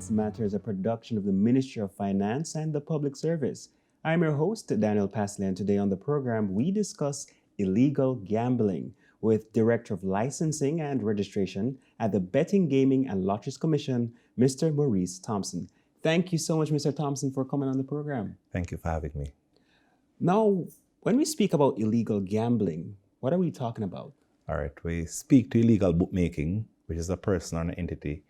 Finance Matters, a production of the Ministry of Finance and the Public Service. I'm your host, Daniel Pasley, and today on the program, we discuss illegal gambling with Director of Licensing and Registration at the Betting, Gaming and Lotteries Commission, Mr. Maurice Thompson. Thank you so much, Mr. Thompson, for coming on the program. Thank you for having me. Now, when we speak about illegal gambling, what are we talking about? All right, we speak to illegal bookmaking, which is a person or an entity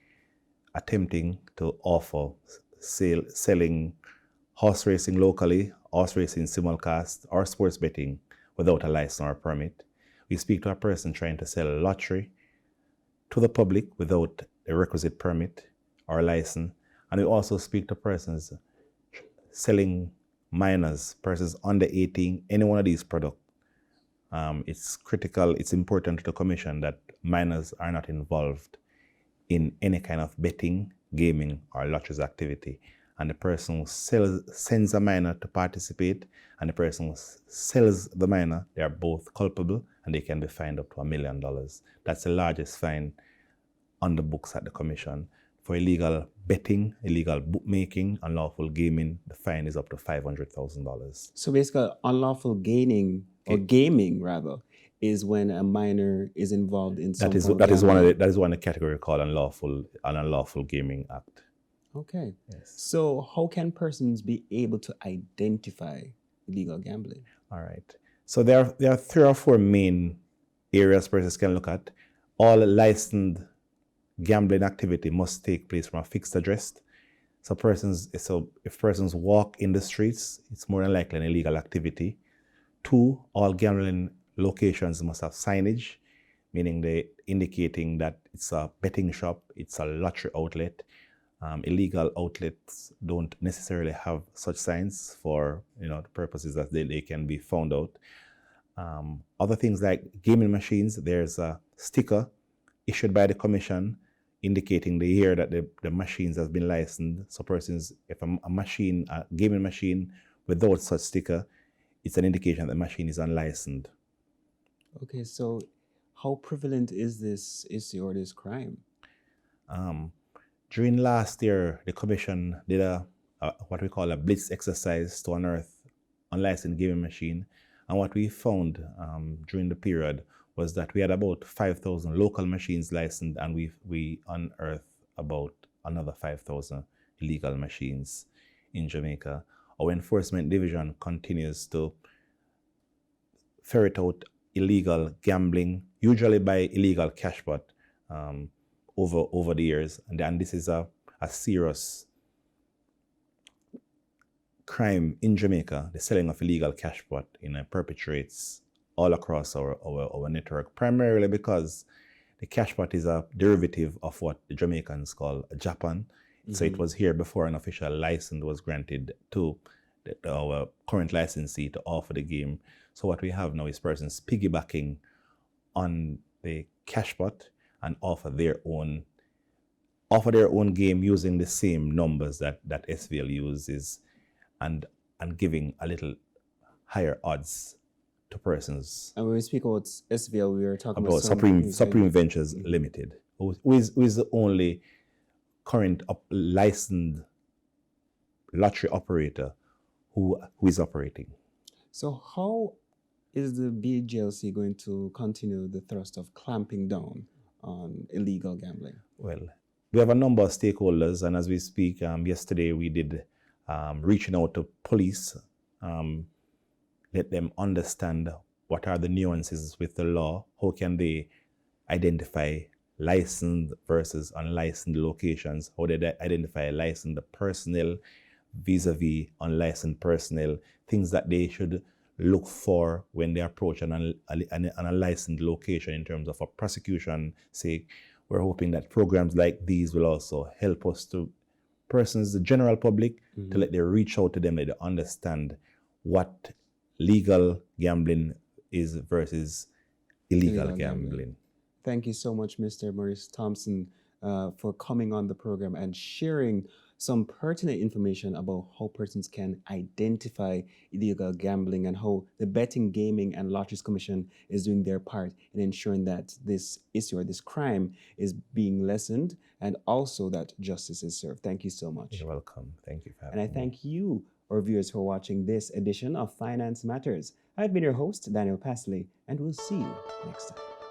attempting to offer selling horse racing locally, horse racing simulcast, or sports betting without a license or a permit. We speak to a person trying to sell a lottery to the public without a requisite permit or license. And we also speak to persons selling minors, persons under 18, any one of these products. It's critical, it's important to the Commission that minors are not involved in any kind of betting, gaming, or lotteries activity. And the person who sends a minor to participate and the person who sells the minor, they are both culpable and they can be fined up to $1 million. That's the largest fine on the books at the Commission. For illegal betting, illegal bookmaking, unlawful gaming, the fine is up to $500,000. So basically, unlawful gaining, or gaming rather, is when a minor is involved in some that is one of the category called unlawful gaming act. Okay. Yes. So how can persons be able to identify illegal gambling? All right. So there are 3 or 4 main areas persons can look at. All licensed gambling activity must take place from a fixed address. So if persons walk in the streets, it's more than likely an illegal activity. 2, all gambling locations must have signage, meaning they indicating that it's a betting shop, it's a lottery outlet. Illegal outlets don't necessarily have such signs for the purposes that they can be found out. Other things like gaming machines, there's a sticker issued by the Commission indicating the year that the machines has been licensed. So persons, if a gaming machine without such sticker, it's an indication that the machine is unlicensed. Okay, so how prevalent is this issue or this crime? During last year, the Commission did what we call a blitz exercise to unearth unlicensed gaming machine. And what we found during the period was that we had about 5,000 local machines licensed, and we unearthed about another 5,000 illegal machines in Jamaica. Our enforcement division continues to ferret out illegal gambling, usually by illegal cash pot, over the years. And this is a serious crime in Jamaica. The selling of illegal cash pot perpetrates all across our network, primarily because the cash pot is a derivative of what the Jamaicans call a Japan. Mm-hmm. So it was here before an official license was granted to our current licensee to offer the game. So what we have now is persons piggybacking on the cash pot and offer their own game using the same numbers that SVL uses, and giving a little higher odds to persons. And when we speak about SVL, we are talking about Supreme Ventures Limited, who is the only current licensed lottery operator who is operating. So how is the BJLC going to continue the thrust of clamping down on illegal gambling? Well, we have a number of stakeholders, and as we speak, yesterday we did reaching out to police, let them understand what are the nuances with the law, how can they identify licensed versus unlicensed locations, how they identify licensed personnel vis-a-vis unlicensed personnel, things that they should look for when they approach an unlicensed location in terms of a prosecution sake. We're hoping that programs like these will also help us to persons, the general public, mm-hmm. to let them reach out to them, let them understand what legal gambling is versus illegal gambling. Thank you so much, Mr. Maurice Thompson. for coming on the program and sharing some pertinent information about how persons can identify illegal gambling and how the Betting, Gaming, and Lotteries Commission is doing their part in ensuring that this issue or this crime is being lessened and also that justice is served. Thank you so much. You're welcome. Thank you for And I having me. thank you, our viewers, for watching this edition of Finance Matters. I've been your host, Daniel Pasley, and we'll see you next time.